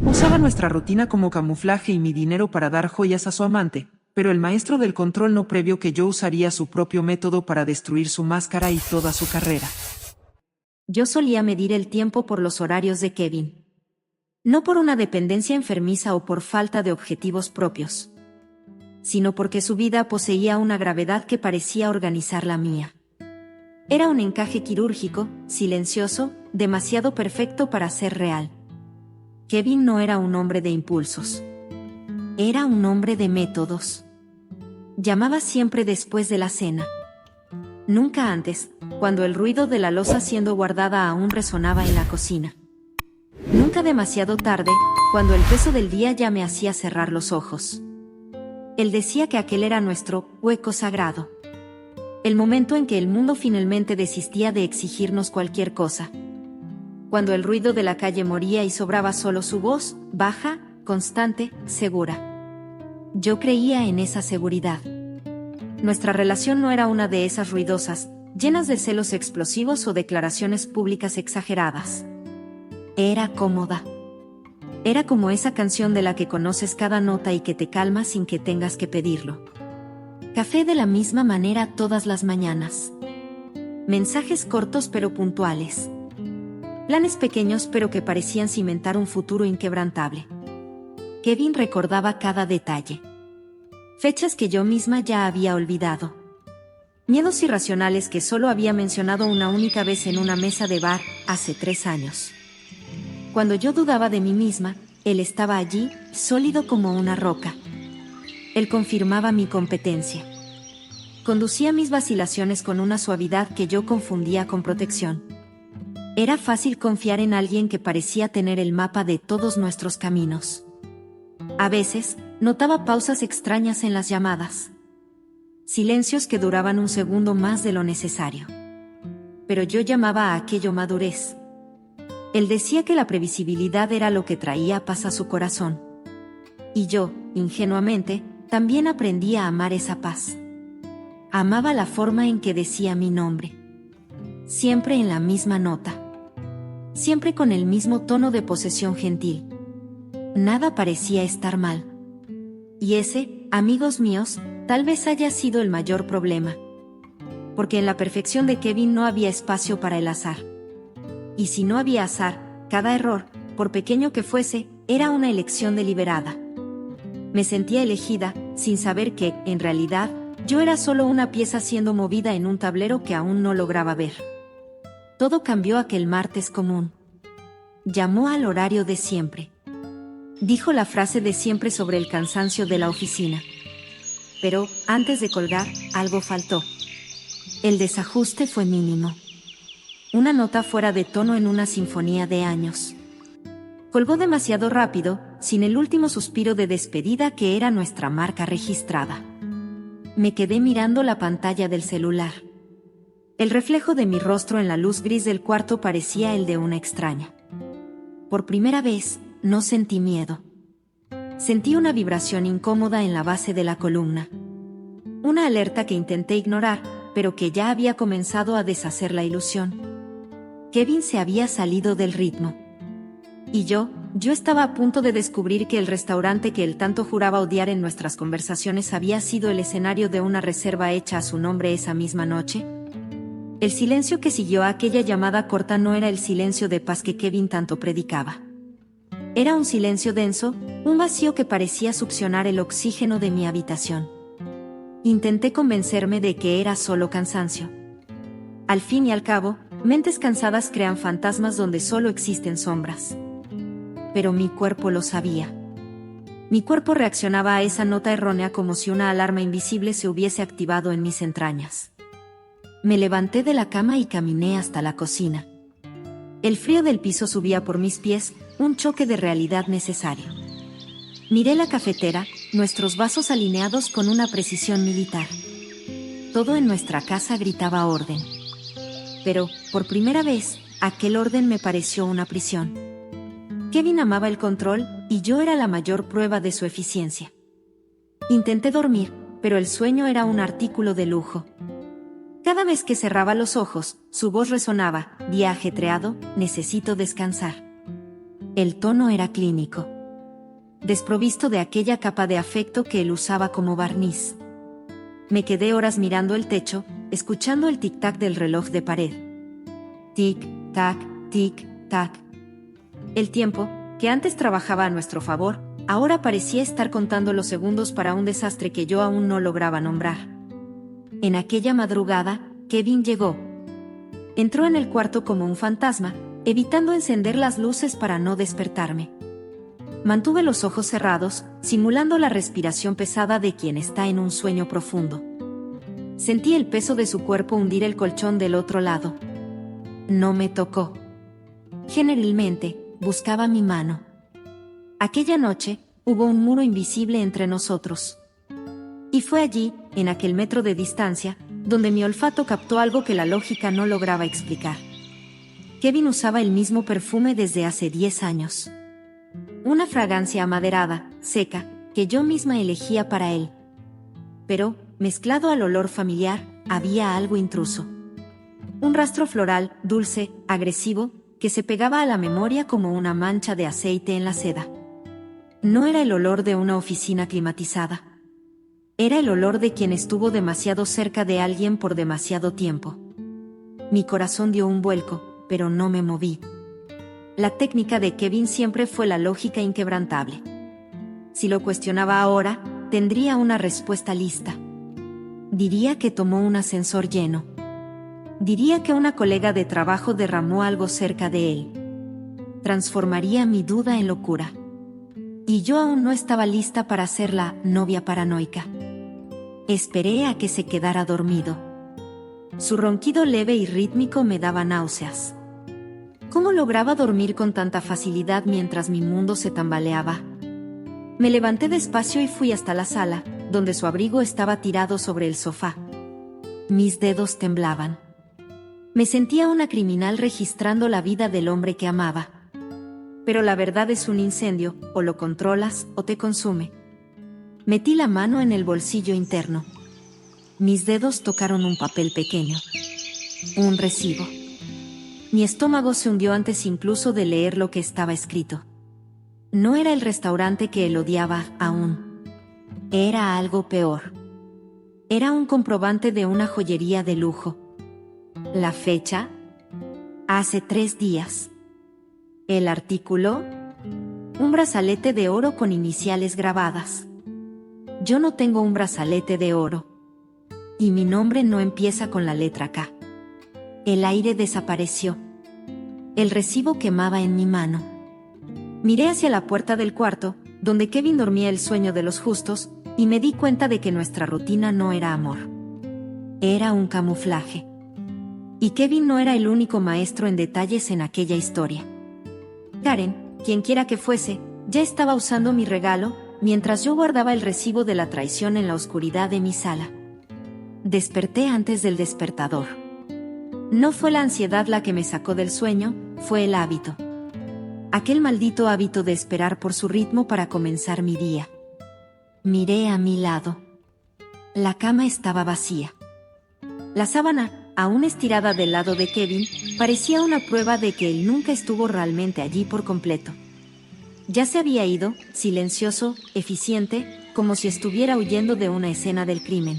Usaba nuestra rutina como camuflaje y mi dinero para dar joyas a su amante, pero el maestro del control no previó que yo usaría su propio método para destruir su máscara y toda su carrera. Yo solía medir el tiempo por los horarios de Kevin. No por una dependencia enfermiza o por falta de objetivos propios, sino porque su vida poseía una gravedad que parecía organizar la mía. Era un encaje quirúrgico, silencioso, demasiado perfecto para ser real. Kevin no era un hombre de impulsos. Era un hombre de métodos. Llamaba siempre después de la cena. Nunca antes, cuando el ruido de la loza siendo guardada aún resonaba en la cocina. Nunca demasiado tarde, cuando el peso del día ya me hacía cerrar los ojos. Él decía que aquel era nuestro hueco sagrado. El momento en que el mundo finalmente desistía de exigirnos cualquier cosa. Cuando el ruido de la calle moría y sobraba solo su voz, baja, constante, segura. Yo creía en esa seguridad. Nuestra relación no era una de esas ruidosas, llenas de celos explosivos o declaraciones públicas exageradas. Era cómoda. Era como esa canción de la que conoces cada nota y que te calma sin que tengas que pedirlo. Café de la misma manera todas las mañanas. Mensajes cortos pero puntuales. Planes pequeños pero que parecían cimentar un futuro inquebrantable. Kevin recordaba cada detalle. Fechas que yo misma ya había olvidado. Miedos irracionales que solo había mencionado una única vez en una mesa de bar, hace 3 años. Cuando yo dudaba de mí misma, él estaba allí, sólido como una roca. Él confirmaba mi competencia. Conducía mis vacilaciones con una suavidad que yo confundía con protección. Era fácil confiar en alguien que parecía tener el mapa de todos nuestros caminos. A veces, notaba pausas extrañas en las llamadas. Silencios que duraban un segundo más de lo necesario. Pero yo llamaba a aquello madurez. Él decía que la previsibilidad era lo que traía paz a su corazón. Y yo, ingenuamente, también aprendí a amar esa paz. Amaba la forma en que decía mi nombre. Siempre en la misma nota. Siempre con el mismo tono de posesión gentil. Nada parecía estar mal. Y ese, amigos míos, tal vez haya sido el mayor problema. Porque en la perfección de Kevin no había espacio para el azar. Y si no había azar, cada error, por pequeño que fuese, era una elección deliberada. Me sentía elegida, sin saber que, en realidad, yo era solo una pieza siendo movida en un tablero que aún no lograba ver. Todo cambió aquel martes común. Llamó al horario de siempre. Dijo la frase de siempre sobre el cansancio de la oficina. Pero, antes de colgar, algo faltó. El desajuste fue mínimo. Una nota fuera de tono en una sinfonía de años. Colgó demasiado rápido, sin el último suspiro de despedida que era nuestra marca registrada. Me quedé mirando la pantalla del celular. El reflejo de mi rostro en la luz gris del cuarto parecía el de una extraña. Por primera vez, no sentí miedo. Sentí una vibración incómoda en la base de la columna. Una alerta que intenté ignorar, pero que ya había comenzado a deshacer la ilusión. Kevin se había salido del ritmo. Y yo estaba a punto de descubrir que el restaurante que él tanto juraba odiar en nuestras conversaciones había sido el escenario de una reserva hecha a su nombre esa misma noche. El silencio que siguió a aquella llamada corta no era el silencio de paz que Kevin tanto predicaba. Era un silencio denso, un vacío que parecía succionar el oxígeno de mi habitación. Intenté convencerme de que era solo cansancio. Al fin y al cabo, mentes cansadas crean fantasmas donde solo existen sombras. Pero mi cuerpo lo sabía. Mi cuerpo reaccionaba a esa nota errónea como si una alarma invisible se hubiese activado en mis entrañas. Me levanté de la cama y caminé hasta la cocina. El frío del piso subía por mis pies, un choque de realidad necesario. Miré la cafetera, nuestros vasos alineados con una precisión militar. Todo en nuestra casa gritaba orden. Pero, por primera vez, aquel orden me pareció una prisión. Kevin amaba el control, y yo era la mayor prueba de su eficiencia. Intenté dormir, pero el sueño era un artículo de lujo. Cada vez que cerraba los ojos, su voz resonaba: día ajetreado, necesito descansar. El tono era clínico, desprovisto de aquella capa de afecto que él usaba como barniz. Me quedé horas mirando el techo, escuchando el tic-tac del reloj de pared. Tic-tac, tic-tac. El tiempo, que antes trabajaba a nuestro favor, ahora parecía estar contando los segundos para un desastre que yo aún no lograba nombrar. En aquella madrugada, Kevin llegó. Entró en el cuarto como un fantasma, evitando encender las luces para no despertarme. Mantuve los ojos cerrados, simulando la respiración pesada de quien está en un sueño profundo. Sentí el peso de su cuerpo hundir el colchón del otro lado. No me tocó. Generalmente, buscaba mi mano. Aquella noche, hubo un muro invisible entre nosotros. Y fue allí, en aquel metro de distancia, donde mi olfato captó algo que la lógica no lograba explicar. Kevin usaba el mismo perfume desde hace 10 años. Una fragancia amaderada, seca, que yo misma elegía para él. Pero, mezclado al olor familiar, había algo intruso. Un rastro floral, dulce, agresivo, que se pegaba a la memoria como una mancha de aceite en la seda. No era el olor de una oficina climatizada. Era el olor de quien estuvo demasiado cerca de alguien por demasiado tiempo. Mi corazón dio un vuelco, pero no me moví. La técnica de Kevin siempre fue la lógica inquebrantable. Si lo cuestionaba ahora, tendría una respuesta lista. Diría que tomó un ascensor lleno. Diría que una colega de trabajo derramó algo cerca de él. Transformaría mi duda en locura. Y yo aún no estaba lista para ser la novia paranoica. Esperé a que se quedara dormido. Su ronquido leve y rítmico me daba náuseas. ¿Cómo lograba dormir con tanta facilidad mientras mi mundo se tambaleaba? Me levanté despacio y fui hasta la sala, donde su abrigo estaba tirado sobre el sofá. Mis dedos temblaban. Me sentía una criminal registrando la vida del hombre que amaba. Pero la verdad es un incendio, o lo controlas o te consume. Metí la mano en el bolsillo interno. Mis dedos tocaron un papel pequeño. Un recibo. Mi estómago se hundió antes incluso de leer lo que estaba escrito. No era el restaurante que él odiaba aún. Era algo peor. Era un comprobante de una joyería de lujo. La fecha: hace 3 días. El artículo: un brazalete de oro con iniciales grabadas. Yo no tengo un brazalete de oro. Y mi nombre no empieza con la letra K. El aire desapareció. El recibo quemaba en mi mano. Miré hacia la puerta del cuarto, donde Kevin dormía el sueño de los justos, y me di cuenta de que nuestra rutina no era amor. Era un camuflaje. Y Kevin no era el único maestro en detalles en aquella historia. Karen, quienquiera que fuese, ya estaba usando mi regalo, mientras yo guardaba el recibo de la traición en la oscuridad de mi sala. Desperté antes del despertador. No fue la ansiedad la que me sacó del sueño, fue el hábito. Aquel maldito hábito de esperar por su ritmo para comenzar mi día. Miré a mi lado. La cama estaba vacía. La sábana, aún estirada del lado de Kevin, parecía una prueba de que él nunca estuvo realmente allí por completo. Ya se había ido, silencioso, eficiente, como si estuviera huyendo de una escena del crimen.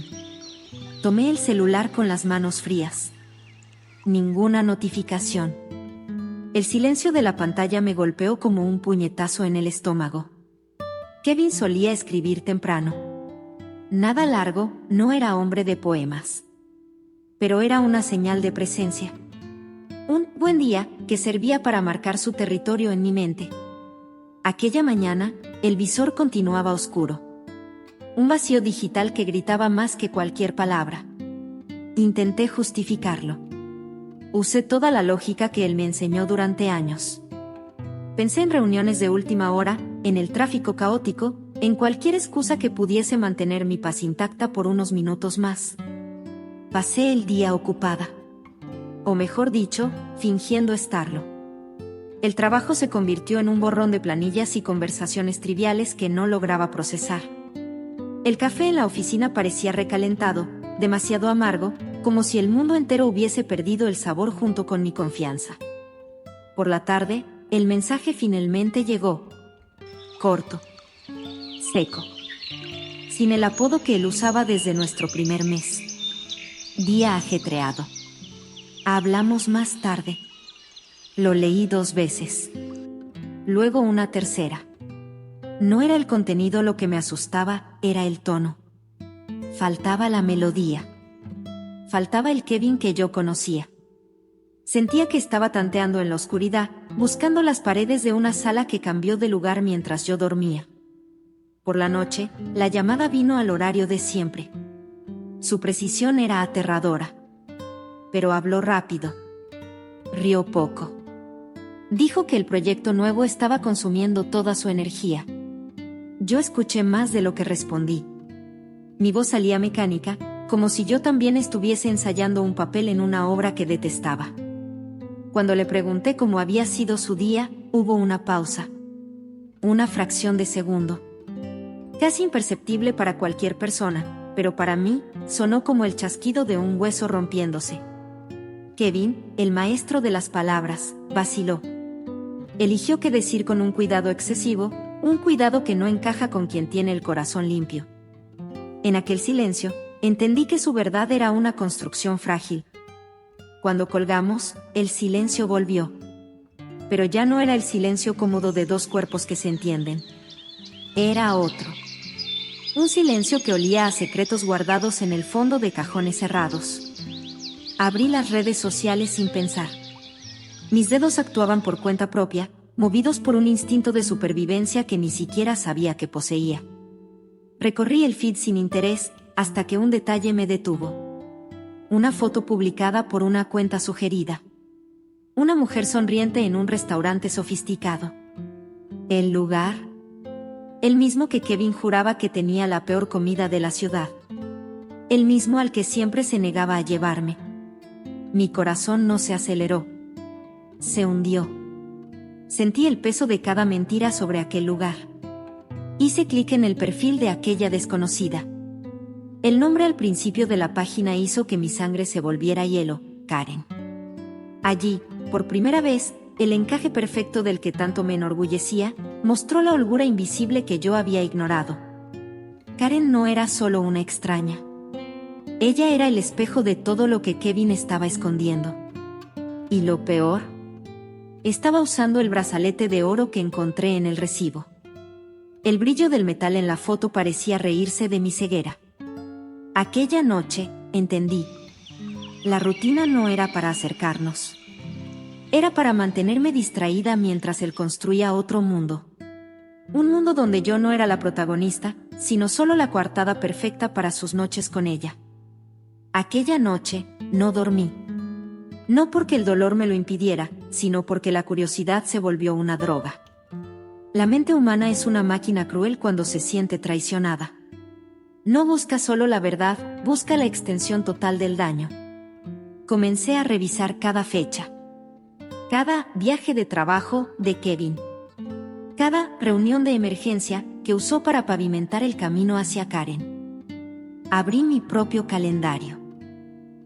Tomé el celular con las manos frías. Ninguna notificación. El silencio de la pantalla me golpeó como un puñetazo en el estómago. Kevin solía escribir temprano. Nada largo, no era hombre de poemas. Pero era una señal de presencia. Un buen día que servía para marcar su territorio en mi mente. Aquella mañana, el visor continuaba oscuro. Un vacío digital que gritaba más que cualquier palabra. Intenté justificarlo. Usé toda la lógica que él me enseñó durante años. Pensé en reuniones de última hora, en el tráfico caótico, en cualquier excusa que pudiese mantener mi paz intacta por unos minutos más. Pasé el día ocupada. O mejor dicho, fingiendo estarlo. El trabajo se convirtió en un borrón de planillas y conversaciones triviales que no lograba procesar. El café en la oficina parecía recalentado, demasiado amargo, como si el mundo entero hubiese perdido el sabor junto con mi confianza. Por la tarde, el mensaje finalmente llegó. Corto. Seco. Sin el apodo que él usaba desde nuestro primer mes. Día ajetreado. Hablamos más tarde. Lo leí 2 veces. Luego una tercera. No era el contenido lo que me asustaba, era el tono. Faltaba la melodía. Faltaba el Kevin que yo conocía. Sentía que estaba tanteando en la oscuridad, buscando las paredes de una sala que cambió de lugar mientras yo dormía. Por la noche, la llamada vino al horario de siempre. Su precisión era aterradora. Pero habló rápido. Rió poco. Dijo que el proyecto nuevo estaba consumiendo toda su energía. Yo escuché más de lo que respondí. Mi voz salía mecánica, como si yo también estuviese ensayando un papel en una obra que detestaba. Cuando le pregunté cómo había sido su día, hubo una pausa. Una fracción de segundo. Casi imperceptible para cualquier persona, pero para mí, sonó como el chasquido de un hueso rompiéndose. Kevin, el maestro de las palabras, vaciló. Eligió qué decir con un cuidado excesivo, un cuidado que no encaja con quien tiene el corazón limpio. En aquel silencio, entendí que su verdad era una construcción frágil. Cuando colgamos, el silencio volvió. Pero ya no era el silencio cómodo de 2 cuerpos que se entienden. Era otro. Un silencio que olía a secretos guardados en el fondo de cajones cerrados. Abrí las redes sociales sin pensar. Mis dedos actuaban por cuenta propia, movidos por un instinto de supervivencia que ni siquiera sabía que poseía. Recorrí el feed sin interés, hasta que un detalle me detuvo. Una foto publicada por una cuenta sugerida. Una mujer sonriente en un restaurante sofisticado. ¿El lugar? El mismo que Kevin juraba que tenía la peor comida de la ciudad. El mismo al que siempre se negaba a llevarme. Mi corazón no se aceleró. Se hundió. Sentí el peso de cada mentira sobre aquel lugar. Hice clic en el perfil de aquella desconocida. El nombre al principio de la página hizo que mi sangre se volviera hielo, Karen. Allí, por primera vez, el encaje perfecto del que tanto me enorgullecía, mostró la holgura invisible que yo había ignorado. Karen no era solo una extraña. Ella era el espejo de todo lo que Kevin estaba escondiendo. Y lo peor, estaba usando el brazalete de oro que encontré en el recibo. El brillo del metal en la foto parecía reírse de mi ceguera. Aquella noche, entendí. La rutina no era para acercarnos. Era para mantenerme distraída mientras él construía otro mundo. Un mundo donde yo no era la protagonista, sino solo la coartada perfecta para sus noches con ella. Aquella noche, no dormí. No porque el dolor me lo impidiera, sino porque la curiosidad se volvió una droga. La mente humana es una máquina cruel cuando se siente traicionada. No busca solo la verdad, busca la extensión total del daño. Comencé a revisar cada fecha. Cada viaje de trabajo de Kevin. Cada reunión de emergencia que usó para pavimentar el camino hacia Karen. Abrí mi propio calendario.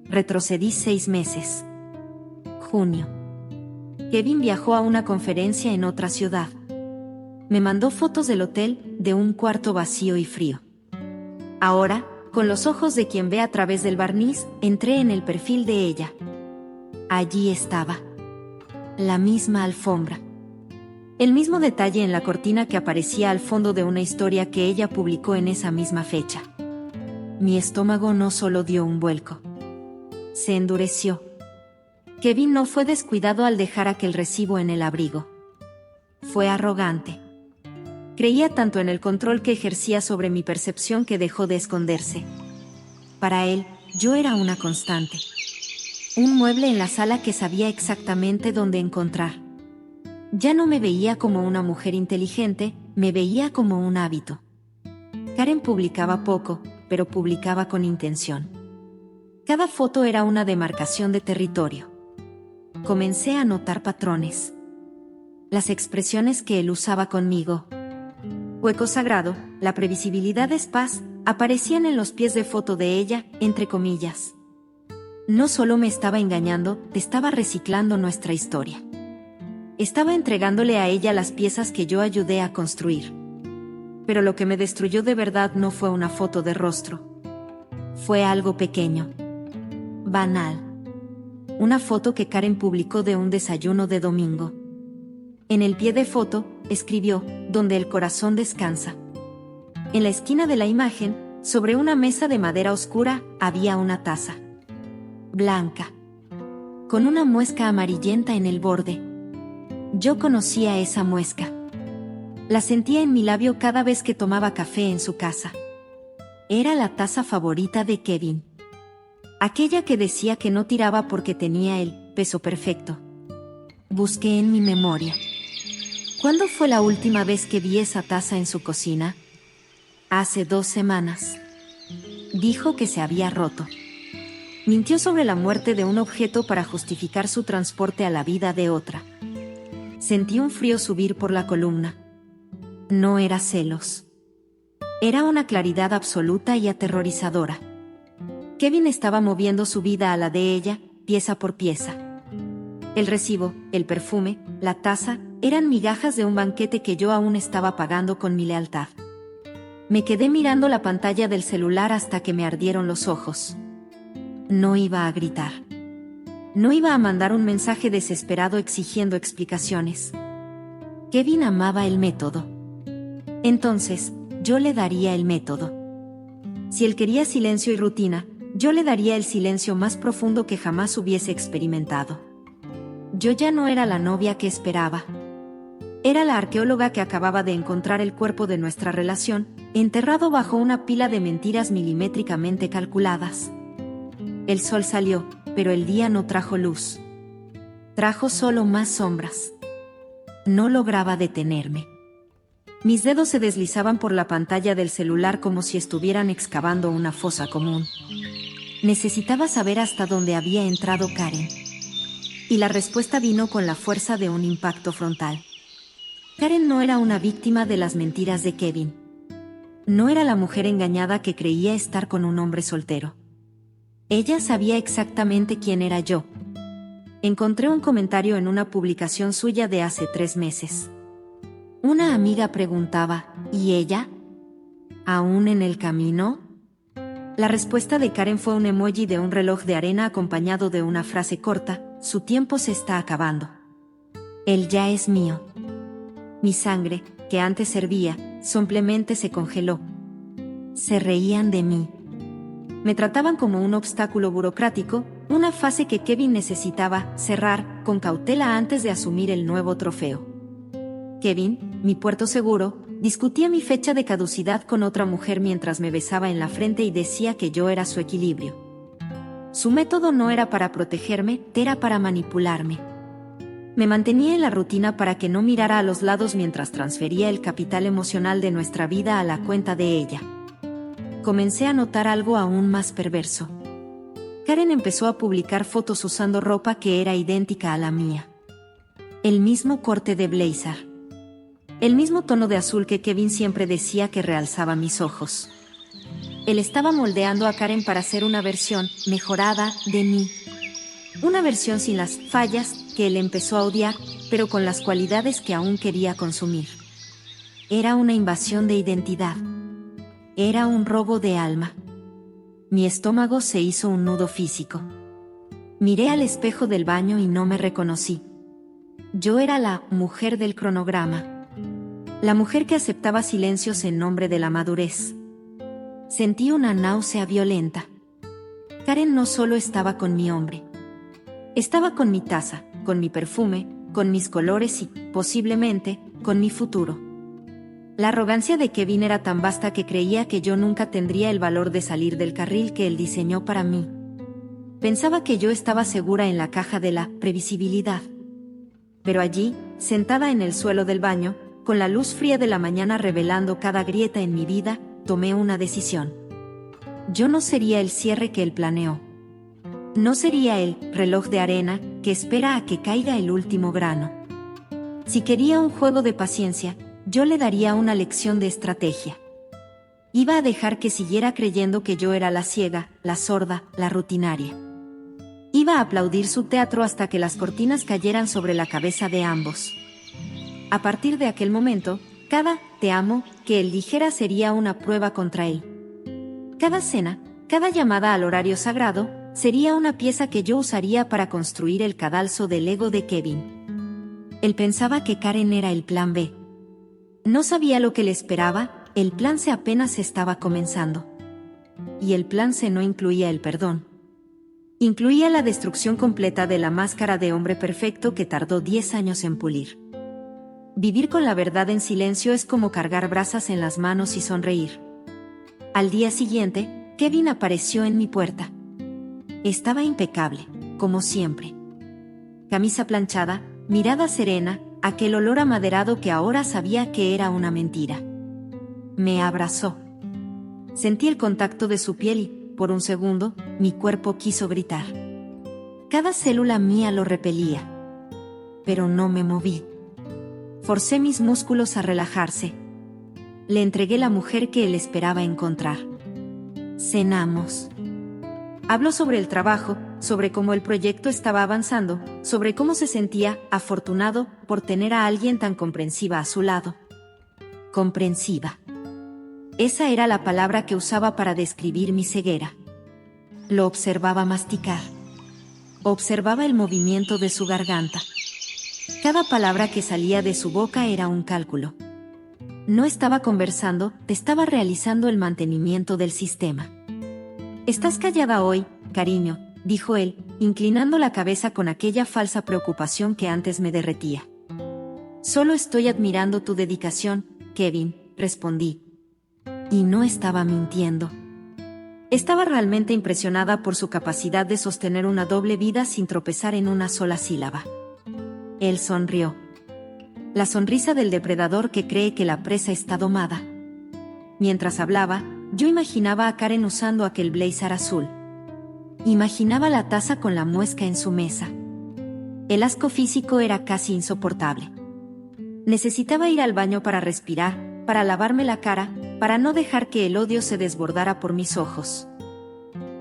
Retrocedí 6 meses. Junio. Kevin viajó a una conferencia en otra ciudad. Me mandó fotos del hotel, de un cuarto vacío y frío. Ahora, con los ojos de quien ve a través del barniz, entré en el perfil de ella. Allí estaba. La misma alfombra. El mismo detalle en la cortina que aparecía al fondo de una historia que ella publicó en esa misma fecha. Mi estómago no solo dio un vuelco. Se endureció. Kevin no fue descuidado al dejar aquel recibo en el abrigo. Fue arrogante. Creía tanto en el control que ejercía sobre mi percepción que dejó de esconderse. Para él, yo era una constante. Un mueble en la sala que sabía exactamente dónde encontrar. Ya no me veía como una mujer inteligente, me veía como un hábito. Karen publicaba poco, pero publicaba con intención. Cada foto era una demarcación de territorio. Comencé a notar patrones. Las expresiones que él usaba conmigo. Hueco sagrado, la previsibilidad es paz, aparecían en los pies de foto de ella, entre comillas. No solo me estaba engañando, estaba reciclando nuestra historia. Estaba entregándole a ella las piezas que yo ayudé a construir. Pero lo que me destruyó de verdad no fue una foto de rostro. Fue algo pequeño. Banal. Una foto que Karen publicó de un desayuno de domingo. En el pie de foto, escribió, "Donde el corazón descansa". En la esquina de la imagen, sobre una mesa de madera oscura, había una taza. Blanca. Con una muesca amarillenta en el borde. Yo conocía esa muesca. La sentía en mi labio cada vez que tomaba café en su casa. Era la taza favorita de Kevin. Aquella que decía que no tiraba porque tenía el peso perfecto. Busqué en mi memoria. ¿Cuándo fue la última vez que vi esa taza en su cocina? Hace 2 semanas. Dijo que se había roto. Mintió sobre la muerte de un objeto para justificar su transporte a la vida de otra. Sentí un frío subir por la columna. No era celos. Era una claridad absoluta y aterrorizadora. Kevin estaba moviendo su vida a la de ella, pieza por pieza. El recibo, el perfume, la taza, eran migajas de un banquete que yo aún estaba pagando con mi lealtad. Me quedé mirando la pantalla del celular hasta que me ardieron los ojos. No iba a gritar. No iba a mandar un mensaje desesperado exigiendo explicaciones. Kevin amaba el método. Entonces, yo le daría el método. Si él quería silencio y rutina, yo le daría el silencio más profundo que jamás hubiese experimentado. Yo ya no era la novia que esperaba. Era la arqueóloga que acababa de encontrar el cuerpo de nuestra relación, enterrado bajo una pila de mentiras milimétricamente calculadas. El sol salió, pero el día no trajo luz. Trajo solo más sombras. No lograba detenerme. Mis dedos se deslizaban por la pantalla del celular como si estuvieran excavando una fosa común. Necesitaba saber hasta dónde había entrado Karen. Y la respuesta vino con la fuerza de un impacto frontal. Karen no era una víctima de las mentiras de Kevin. No era la mujer engañada que creía estar con un hombre soltero. Ella sabía exactamente quién era yo. Encontré un comentario en una publicación suya de hace 3 meses. Una amiga preguntaba, ¿y ella? ¿Aún en el camino? La respuesta de Karen fue un emoji de un reloj de arena acompañado de una frase corta, su tiempo se está acabando. Él ya es mío. Mi sangre, que antes hervía, simplemente se congeló. Se reían de mí. Me trataban como un obstáculo burocrático, una fase que Kevin necesitaba cerrar con cautela antes de asumir el nuevo trofeo. Kevin, mi puerto seguro, discutía mi fecha de caducidad con otra mujer mientras me besaba en la frente y decía que yo era su equilibrio. Su método no era para protegerme, era para manipularme. Me mantenía en la rutina para que no mirara a los lados mientras transfería el capital emocional de nuestra vida a la cuenta de ella. Comencé a notar algo aún más perverso. Karen empezó a publicar fotos usando ropa que era idéntica a la mía. El mismo corte de blazer. El mismo tono de azul que Kevin siempre decía que realzaba mis ojos. Él estaba moldeando a Karen para ser una versión mejorada de mí. Una versión sin las fallas que él empezó a odiar, pero con las cualidades que aún quería consumir. Era una invasión de identidad. Era un robo de alma. Mi estómago se hizo un nudo físico. Miré al espejo del baño y no me reconocí. Yo era la mujer del cronograma. La mujer que aceptaba silencios en nombre de la madurez. Sentí una náusea violenta. Karen no solo estaba con mi hombre. Estaba con mi taza, con mi perfume, con mis colores y, posiblemente, con mi futuro. La arrogancia de Kevin era tan vasta que creía que yo nunca tendría el valor de salir del carril que él diseñó para mí. Pensaba que yo estaba segura en la caja de la previsibilidad. Pero allí, sentada en el suelo del baño, con la luz fría de la mañana revelando cada grieta en mi vida, tomé una decisión. Yo no sería el cierre que él planeó. No sería el reloj de arena que espera a que caiga el último grano. Si quería un juego de paciencia, yo le daría una lección de estrategia. Iba a dejar que siguiera creyendo que yo era la ciega, la sorda, la rutinaria. Iba a aplaudir su teatro hasta que las cortinas cayeran sobre la cabeza de ambos. A partir de aquel momento, cada «te amo» que él dijera sería una prueba contra él. Cada cena, cada llamada al horario sagrado, sería una pieza que yo usaría para construir el cadalso del ego de Kevin. Él pensaba que Karen era el plan B. No sabía lo que le esperaba, el plan C apenas estaba comenzando. Y el plan C no incluía el perdón. Incluía la destrucción completa de la máscara de hombre perfecto que tardó 10 años en pulir. Vivir con la verdad en silencio es como cargar brasas en las manos y sonreír. Al día siguiente, Kevin apareció en mi puerta. Estaba impecable, como siempre. Camisa planchada, mirada serena, aquel olor amaderado que ahora sabía que era una mentira. Me abrazó. Sentí el contacto de su piel y, por un segundo, mi cuerpo quiso gritar. Cada célula mía lo repelía. Pero no me moví. Forcé mis músculos a relajarse. Le entregué la mujer que él esperaba encontrar. Cenamos. Habló sobre el trabajo, sobre cómo el proyecto estaba avanzando, sobre cómo se sentía afortunado por tener a alguien tan comprensiva a su lado. Comprensiva. Esa era la palabra que usaba para describir mi ceguera. Lo observaba masticar. Observaba el movimiento de su garganta. Cada palabra que salía de su boca era un cálculo. No estaba conversando, estaba realizando el mantenimiento del sistema. «Estás callada hoy, cariño», dijo él, inclinando la cabeza con aquella falsa preocupación que antes me derretía. «Solo estoy admirando tu dedicación, Kevin», respondí. Y no estaba mintiendo. Estaba realmente impresionada por su capacidad de sostener una doble vida sin tropezar en una sola sílaba. Él sonrió. La sonrisa del depredador que cree que la presa está domada. Mientras hablaba, yo imaginaba a Karen usando aquel blazer azul. Imaginaba la taza con la muesca en su mesa. El asco físico era casi insoportable. Necesitaba ir al baño para respirar, para lavarme la cara, para no dejar que el odio se desbordara por mis ojos.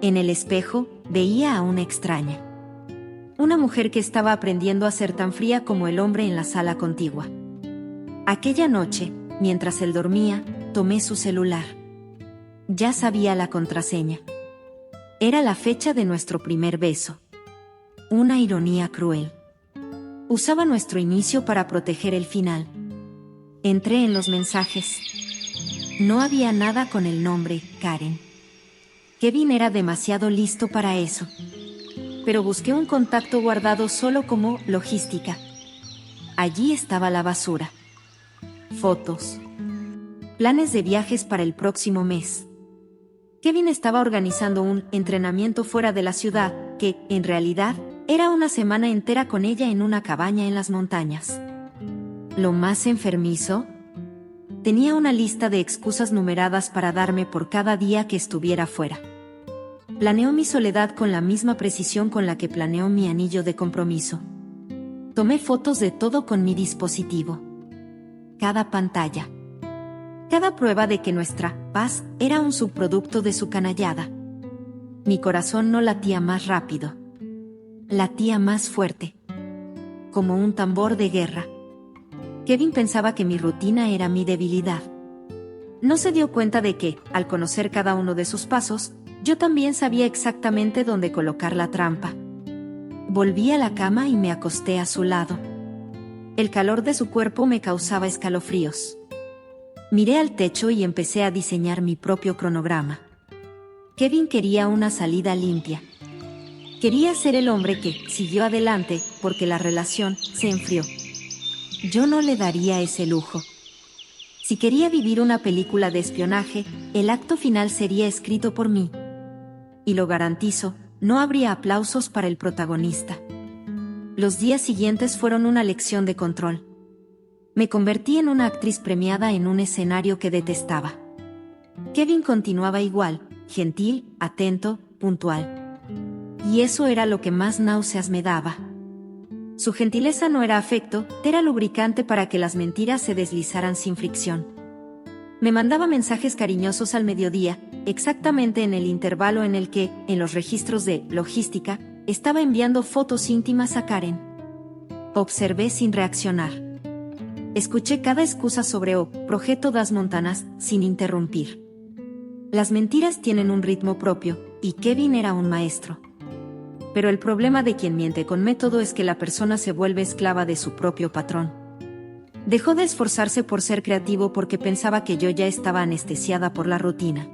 En el espejo, veía a una extraña. Una mujer que estaba aprendiendo a ser tan fría como el hombre en la sala contigua. Aquella noche, mientras él dormía, tomé su celular. Ya sabía la contraseña. Era la fecha de nuestro primer beso. Una ironía cruel. Usaba nuestro inicio para proteger el final. Entré en los mensajes. No había nada con el nombre Karen. Kevin era demasiado listo para eso. Pero busqué un contacto guardado solo como logística. Allí estaba la basura. Fotos. Planes de viajes para el próximo mes. Kevin estaba organizando un entrenamiento fuera de la ciudad, que, en realidad, era una semana entera con ella en una cabaña en las montañas. Lo más enfermizo, tenía una lista de excusas numeradas para darme por cada día que estuviera fuera. Planeó mi soledad con la misma precisión con la que planeó mi anillo de compromiso. Tomé fotos de todo con mi dispositivo. Cada pantalla. Cada prueba de que nuestra paz era un subproducto de su canallada. Mi corazón no latía más rápido. Latía más fuerte. Como un tambor de guerra. Kevin pensaba que mi rutina era mi debilidad. No se dio cuenta de que, al conocer cada uno de sus pasos, yo también sabía exactamente dónde colocar la trampa. Volví a la cama y me acosté a su lado. El calor de su cuerpo me causaba escalofríos. Miré al techo y empecé a diseñar mi propio cronograma. Kevin quería una salida limpia. Quería ser el hombre que siguió adelante porque la relación se enfrió. Yo no le daría ese lujo. Si quería vivir una película de espionaje, el acto final sería escrito por mí. Y lo garantizo, no habría aplausos para el protagonista. Los días siguientes fueron una lección de control. Me convertí en una actriz premiada en un escenario que detestaba. Kevin continuaba igual, gentil, atento, puntual. Y eso era lo que más náuseas me daba. Su gentileza no era afecto, era lubricante para que las mentiras se deslizaran sin fricción. Me mandaba mensajes cariñosos al mediodía, exactamente en el intervalo en el que, en los registros de logística, estaba enviando fotos íntimas a Karen. Observé sin reaccionar. Escuché cada excusa sobre o projeto das montanas, sin interrumpir. Las mentiras tienen un ritmo propio, y Kevin era un maestro. Pero el problema de quien miente con método es que la persona se vuelve esclava de su propio patrón. Dejó de esforzarse por ser creativo porque pensaba que yo ya estaba anestesiada por la rutina.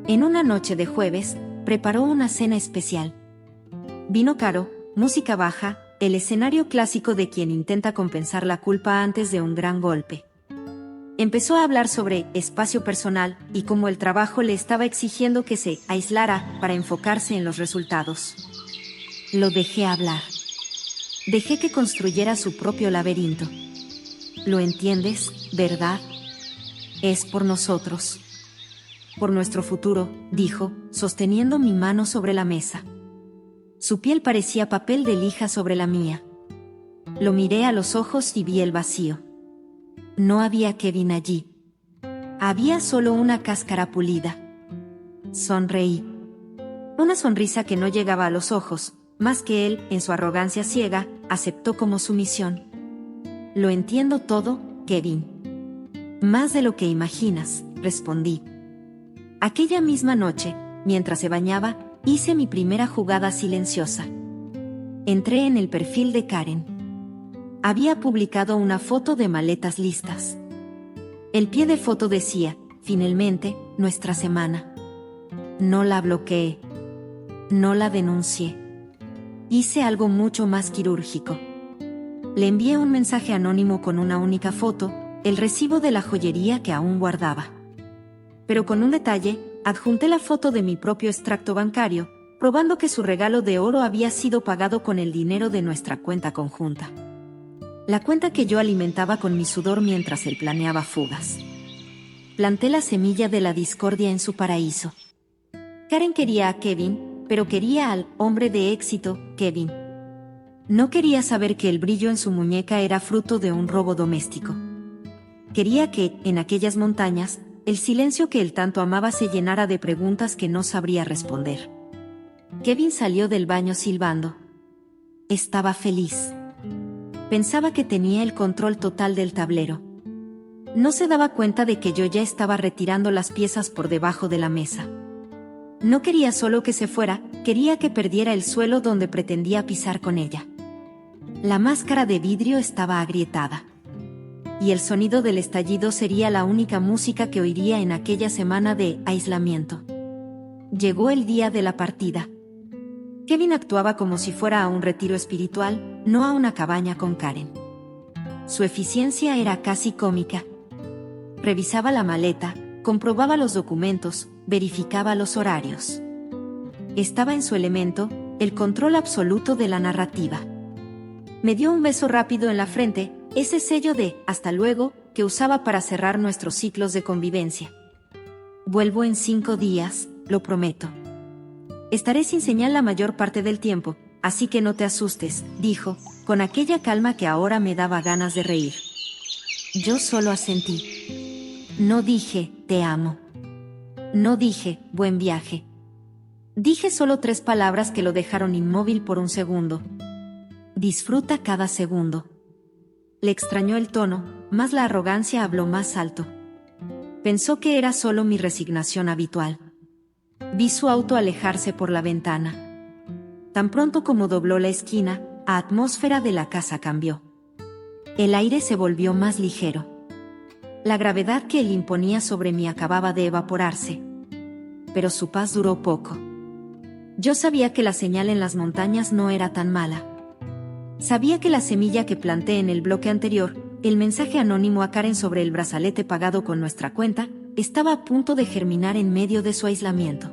En una noche de jueves, preparó una cena especial. Vino caro, música baja, el escenario clásico de quien intenta compensar la culpa antes de un gran golpe. Empezó a hablar sobre espacio personal y cómo el trabajo le estaba exigiendo que se aislara para enfocarse en los resultados. Lo dejé hablar. Dejé que construyera su propio laberinto. ¿Lo entiendes, verdad? Es por nosotros. Por nuestro futuro, dijo, sosteniendo mi mano sobre la mesa. Su piel parecía papel de lija sobre la mía. Lo miré a los ojos y vi el vacío. No había Kevin allí. Había solo una cáscara pulida. Sonreí. Una sonrisa que no llegaba a los ojos, más que él, en su arrogancia ciega, aceptó como su misión. Lo entiendo todo, Kevin. Más de lo que imaginas, respondí. Aquella misma noche, mientras se bañaba, hice mi primera jugada silenciosa. Entré en el perfil de Karen. Había publicado una foto de maletas listas. El pie de foto decía, finalmente, nuestra semana. No la bloqueé. No la denuncié. Hice algo mucho más quirúrgico. Le envié un mensaje anónimo con una única foto, el recibo de la joyería que aún guardaba. Pero con un detalle, adjunté la foto de mi propio extracto bancario, probando que su regalo de oro había sido pagado con el dinero de nuestra cuenta conjunta. La cuenta que yo alimentaba con mi sudor mientras él planeaba fugas. Planté la semilla de la discordia en su paraíso. Karen quería a Kevin, pero quería al hombre de éxito, Kevin. No quería saber que el brillo en su muñeca era fruto de un robo doméstico. Quería que, en aquellas montañas, el silencio que él tanto amaba se llenara de preguntas que no sabría responder. Kevin salió del baño silbando. Estaba feliz. Pensaba que tenía el control total del tablero. No se daba cuenta de que yo ya estaba retirando las piezas por debajo de la mesa. No quería solo que se fuera, quería que perdiera el suelo donde pretendía pisar con ella. La máscara de vidrio estaba agrietada. Y el sonido del estallido sería la única música que oiría en aquella semana de aislamiento. Llegó el día de la partida. Kevin actuaba como si fuera a un retiro espiritual, no a una cabaña con Karen. Su eficiencia era casi cómica. Revisaba la maleta, comprobaba los documentos, verificaba los horarios. Estaba en su elemento, el control absoluto de la narrativa. Me dio un beso rápido en la frente, ese sello de «hasta luego» que usaba para cerrar nuestros ciclos de convivencia. Vuelvo en 5 días, lo prometo. Estaré sin señal la mayor parte del tiempo, así que no te asustes, dijo, con aquella calma que ahora me daba ganas de reír. Yo solo asentí. No dije, te amo. No dije, buen viaje. Dije solo 3 palabras que lo dejaron inmóvil por un segundo. Disfruta cada segundo. Le extrañó el tono, mas la arrogancia habló más alto. Pensó que era solo mi resignación habitual. Vi su auto alejarse por la ventana. Tan pronto como dobló la esquina, la atmósfera de la casa cambió. El aire se volvió más ligero. La gravedad que él imponía sobre mí acababa de evaporarse. Pero su paz duró poco. Yo sabía que la señal en las montañas no era tan mala. Sabía que la semilla que planté en el bloque anterior, el mensaje anónimo a Karen sobre el brazalete pagado con nuestra cuenta, estaba a punto de germinar en medio de su aislamiento.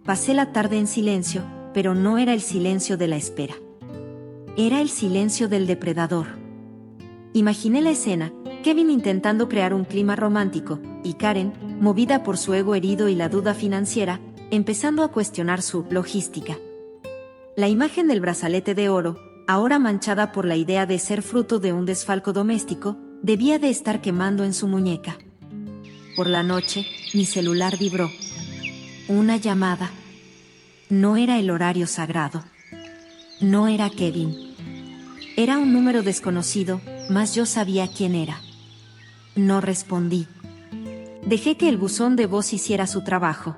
Pasé la tarde en silencio, pero no era el silencio de la espera. Era el silencio del depredador. Imaginé la escena, Kevin intentando crear un clima romántico, y Karen, movida por su ego herido y la duda financiera, empezando a cuestionar su logística. La imagen del brazalete de oro, ahora manchada por la idea de ser fruto de un desfalco doméstico, debía de estar quemando en su muñeca. Por la noche, mi celular vibró. Una llamada. No era el horario sagrado. No era Kevin. Era un número desconocido, mas yo sabía quién era. No respondí. Dejé que el buzón de voz hiciera su trabajo.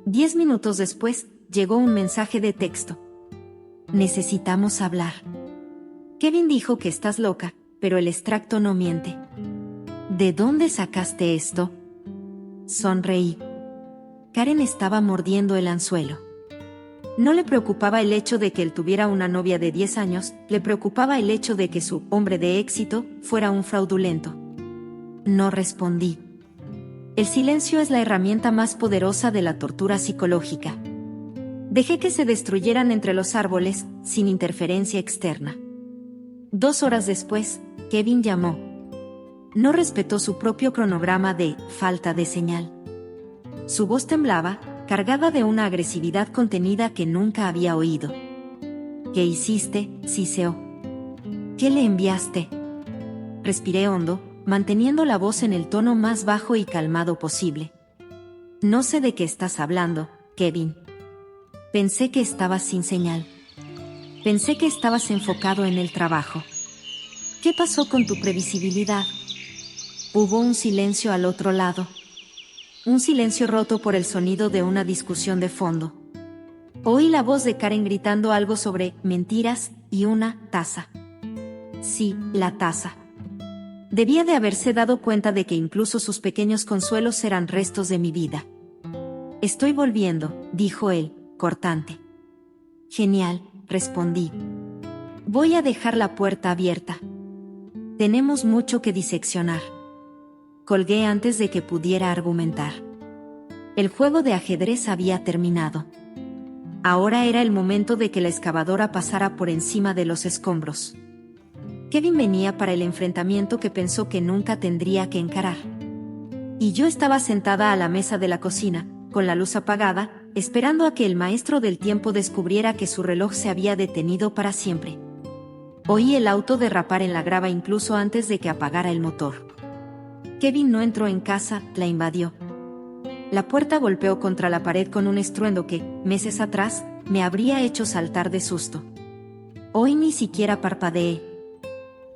10 minutos después, llegó un mensaje de texto. Necesitamos hablar. Kevin dijo que estás loca, pero el extracto no miente. ¿De dónde sacaste esto? Sonreí. Karen estaba mordiendo el anzuelo. No le preocupaba el hecho de que él tuviera una novia de 10 años, le preocupaba el hecho de que su hombre de éxito fuera un fraudulento. No respondí. El silencio es la herramienta más poderosa de la tortura psicológica. Dejé que se destruyeran entre los árboles, sin interferencia externa. 2 horas después, Kevin llamó. No respetó su propio cronograma de falta de señal. Su voz temblaba, cargada de una agresividad contenida que nunca había oído. ¿Qué hiciste, siseó? ¿Qué le enviaste? Respiré hondo, manteniendo la voz en el tono más bajo y calmado posible. No sé de qué estás hablando, Kevin. Pensé que estabas sin señal. Pensé que estabas enfocado en el trabajo. ¿Qué pasó con tu previsibilidad? Hubo un silencio al otro lado. Un silencio roto por el sonido de una discusión de fondo. Oí la voz de Karen gritando algo sobre mentiras y una taza. Sí, la taza. Debía de haberse dado cuenta de que incluso sus pequeños consuelos eran restos de mi vida. Estoy volviendo, dijo él, cortante. Genial, respondí. Voy a dejar la puerta abierta. Tenemos mucho que diseccionar. Colgué antes de que pudiera argumentar. El juego de ajedrez había terminado. Ahora era el momento de que la excavadora pasara por encima de los escombros. Kevin venía para el enfrentamiento que pensó que nunca tendría que encarar. Y yo estaba sentada a la mesa de la cocina, con la luz apagada, esperando a que el maestro del tiempo descubriera que su reloj se había detenido para siempre. Oí el auto derrapar en la grava incluso antes de que apagara el motor. Kevin no entró en casa, la invadió. La puerta golpeó contra la pared con un estruendo que, meses atrás, me habría hecho saltar de susto. Hoy ni siquiera parpadeé.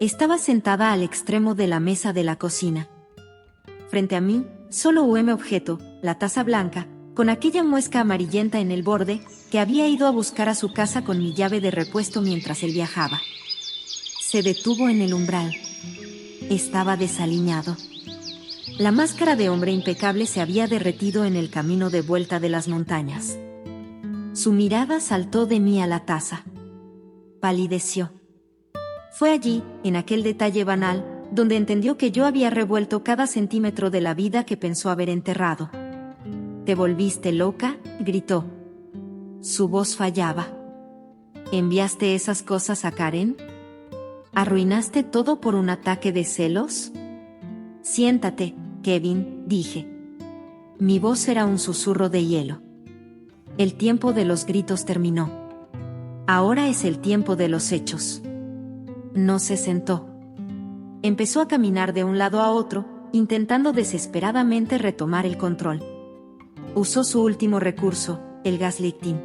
Estaba sentada al extremo de la mesa de la cocina. Frente a mí, solo un objeto, la taza blanca, con aquella muesca amarillenta en el borde, que había ido a buscar a su casa con mi llave de repuesto mientras él viajaba. Se detuvo en el umbral. Estaba desaliñado. La máscara de hombre impecable se había derretido en el camino de vuelta de las montañas. Su mirada saltó de mí a la taza. Palideció. Fue allí, en aquel detalle banal, donde entendió que yo había revuelto cada centímetro de la vida que pensó haber enterrado. ¿Te volviste loca?, gritó. Su voz fallaba. ¿Enviaste esas cosas a Karen? ¿Arruinaste todo por un ataque de celos? Siéntate, Kevin, dije. Mi voz era un susurro de hielo. El tiempo de los gritos terminó. Ahora es el tiempo de los hechos. No se sentó. Empezó a caminar de un lado a otro, intentando desesperadamente retomar el control. Usó su último recurso, el gaslighting.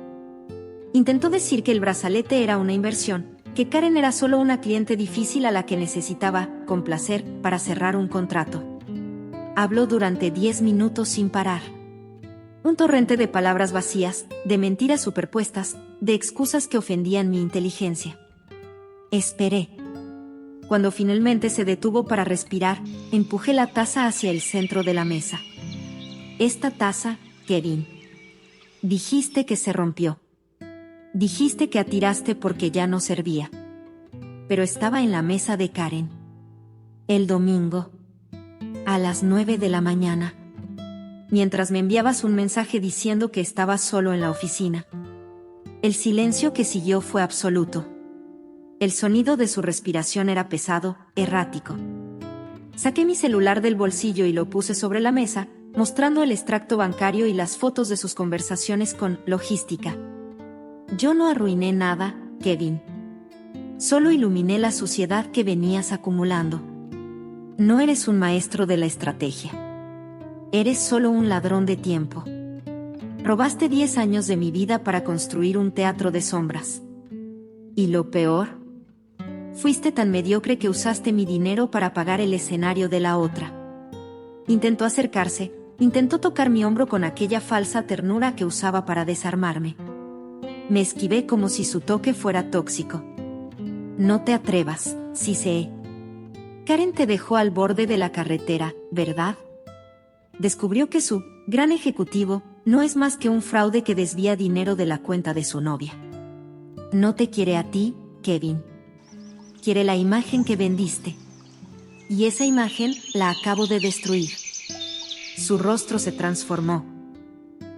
Intentó decir que el brazalete era una inversión, que Karen era solo una cliente difícil a la que necesitaba complacer para cerrar un contrato. Habló durante 10 minutos sin parar. Un torrente de palabras vacías, de mentiras superpuestas, de excusas que ofendían mi inteligencia. Esperé. Cuando finalmente se detuvo para respirar, empujé la taza hacia el centro de la mesa. Esta taza, Kevin. Dijiste que se rompió. Dijiste que atiraste porque ya no servía. Pero estaba en la mesa de Karen. El domingo. A las 9 de la mañana. Mientras me enviabas un mensaje diciendo que estabas solo en la oficina. El silencio que siguió fue absoluto. El sonido de su respiración era pesado, errático. Saqué mi celular del bolsillo y lo puse sobre la mesa, mostrando el extracto bancario y las fotos de sus conversaciones con logística. Yo no arruiné nada, Kevin. Solo iluminé la suciedad que venías acumulando. No eres un maestro de la estrategia. Eres solo un ladrón de tiempo. Robaste 10 años de mi vida para construir un teatro de sombras. ¿Y lo peor? Fuiste tan mediocre que usaste mi dinero para pagar el escenario de la otra. Intentó acercarse, intentó tocar mi hombro con aquella falsa ternura que usaba para desarmarme. Me esquivé como si su toque fuera tóxico. No te atrevas, sí sé. Karen te dejó al borde de la carretera, ¿verdad? Descubrió que su gran ejecutivo no es más que un fraude que desvía dinero de la cuenta de su novia. No te quiere a ti, Kevin. Quiere la imagen que vendiste. Y esa imagen la acabo de destruir. Su rostro se transformó.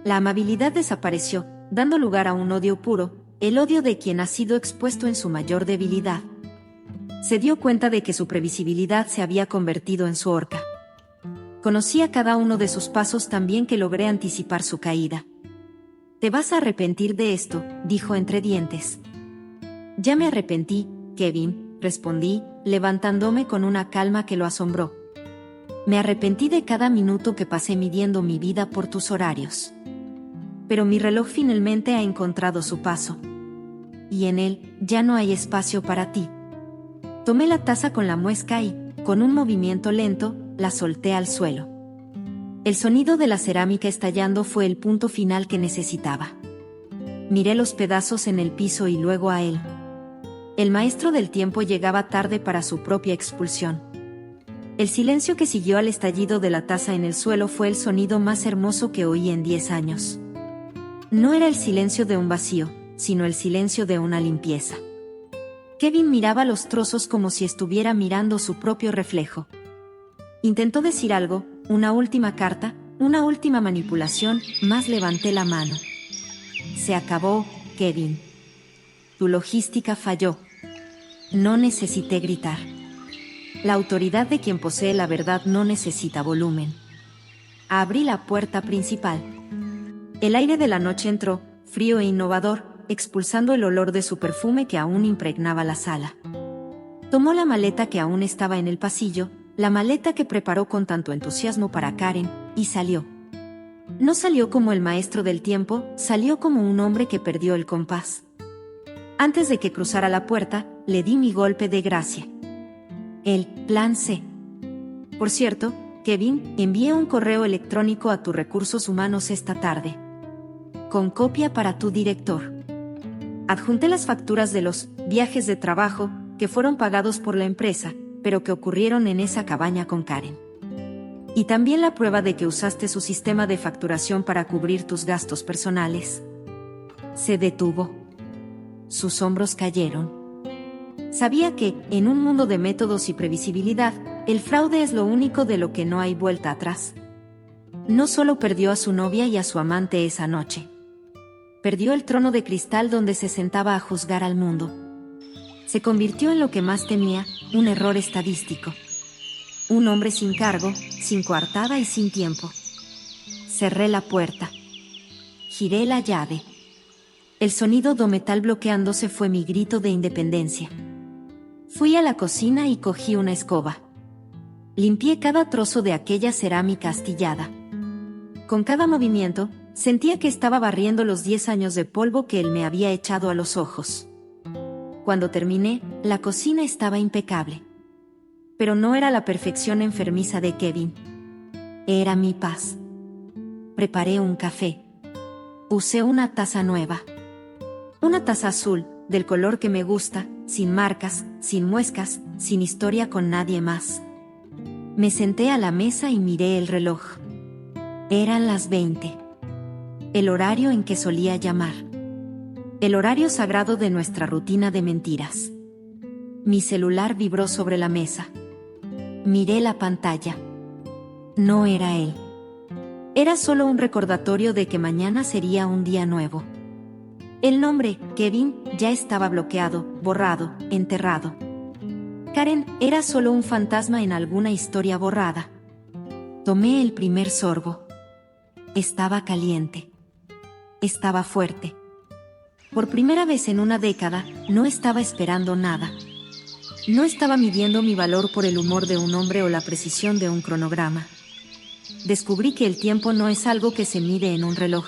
La amabilidad desapareció, dando lugar a un odio puro, el odio de quien ha sido expuesto en su mayor debilidad. Se dio cuenta de que su previsibilidad se había convertido en su horca. Conocía cada uno de sus pasos tan bien que logré anticipar su caída. Te vas a arrepentir de esto, dijo entre dientes. Ya me arrepentí, Kevin, respondí, levantándome con una calma que lo asombró. Me arrepentí de cada minuto que pasé midiendo mi vida por tus horarios. Pero mi reloj finalmente ha encontrado su paso. Y en él ya no hay espacio para ti. Tomé la taza con la muesca y, con un movimiento lento, la solté al suelo. El sonido de la cerámica estallando fue el punto final que necesitaba. Miré los pedazos en el piso y luego a él. El maestro del tiempo llegaba tarde para su propia expulsión. El silencio que siguió al estallido de la taza en el suelo fue el sonido más hermoso que oí en 10 años. No era el silencio de un vacío, sino el silencio de una limpieza. Kevin miraba los trozos como si estuviera mirando su propio reflejo. Intentó decir algo, una última carta, una última manipulación, mas levanté la mano. Se acabó, Kevin. Tu logística falló. No necesité gritar. La autoridad de quien posee la verdad no necesita volumen. Abrí la puerta principal. El aire de la noche entró, frío e innovador, expulsando el olor de su perfume que aún impregnaba la sala. Tomó la maleta que aún estaba en el pasillo, la maleta que preparó con tanto entusiasmo para Karen, y salió. No salió como el maestro del tiempo, salió como un hombre que perdió el compás. Antes de que cruzara la puerta, le di mi golpe de gracia. El plan C. Por cierto, Kevin, envié un correo electrónico a tus recursos humanos esta tarde. Con copia para tu director. Adjunté las facturas de los viajes de trabajo que fueron pagados por la empresa, pero que ocurrieron en esa cabaña con Karen. Y también la prueba de que usaste su sistema de facturación para cubrir tus gastos personales. Se detuvo. Sus hombros cayeron. Sabía que, en un mundo de métodos y previsibilidad, el fraude es lo único de lo que no hay vuelta atrás. No solo perdió a su novia y a su amante esa noche. Perdió el trono de cristal donde se sentaba a juzgar al mundo. Se convirtió en lo que más temía, un error estadístico. Un hombre sin cargo, sin coartada y sin tiempo. Cerré la puerta. Giré la llave. El sonido do metal bloqueándose fue mi grito de independencia. Fui a la cocina y cogí una escoba. Limpié cada trozo de aquella cerámica astillada. Con cada movimiento, sentía que estaba barriendo los 10 años de polvo que él me había echado a los ojos. Cuando terminé, la cocina estaba impecable. Pero no era la perfección enfermiza de Kevin. Era mi paz. Preparé un café. Usé una taza nueva. Una taza azul, del color que me gusta, sin marcas, sin muescas, sin historia con nadie más. Me senté a la mesa y miré el reloj. Eran las 20. El horario en que solía llamar. El horario sagrado de nuestra rutina de mentiras. Mi celular vibró sobre la mesa. Miré la pantalla. No era él. Era solo un recordatorio de que mañana sería un día nuevo. El nombre, Kevin, ya estaba bloqueado, borrado, enterrado. Karen era solo un fantasma en alguna historia borrada. Tomé el primer sorbo. Estaba caliente. Estaba fuerte. Por primera vez en una década, no estaba esperando nada. No estaba midiendo mi valor por el humor de un hombre o la precisión de un cronograma. Descubrí que el tiempo no es algo que se mide en un reloj.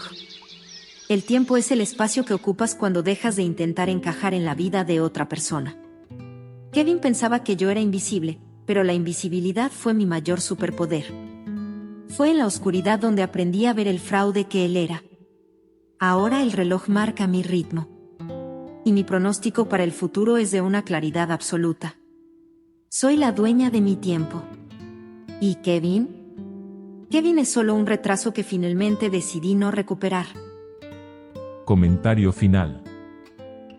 El tiempo es el espacio que ocupas cuando dejas de intentar encajar en la vida de otra persona. Kevin pensaba que yo era invisible, pero la invisibilidad fue mi mayor superpoder. Fue en la oscuridad donde aprendí a ver el fraude que él era. Ahora el reloj marca mi ritmo. Y mi pronóstico para el futuro es de una claridad absoluta. Soy la dueña de mi tiempo. ¿Y Kevin? Kevin es solo un retraso que finalmente decidí no recuperar. Comentario final.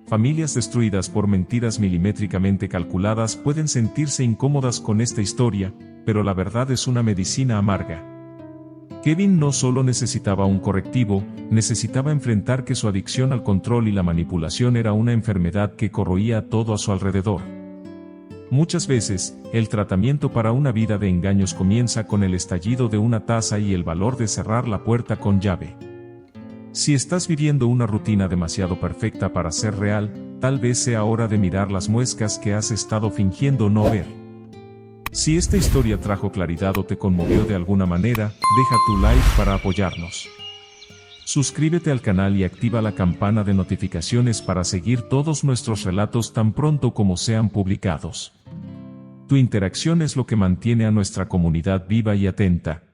Familias destruidas por mentiras milimétricamente calculadas pueden sentirse incómodas con esta historia, pero la verdad es una medicina amarga. Kevin no solo necesitaba un correctivo, necesitaba enfrentar que su adicción al control y la manipulación era una enfermedad que corroía todo a su alrededor. Muchas veces, el tratamiento para una vida de engaños comienza con el estallido de una taza y el valor de cerrar la puerta con llave. Si estás viviendo una rutina demasiado perfecta para ser real, tal vez sea hora de mirar las muescas que has estado fingiendo no ver. Si esta historia trajo claridad o te conmovió de alguna manera, deja tu like para apoyarnos. Suscríbete al canal y activa la campana de notificaciones para seguir todos nuestros relatos tan pronto como sean publicados. Tu interacción es lo que mantiene a nuestra comunidad viva y atenta.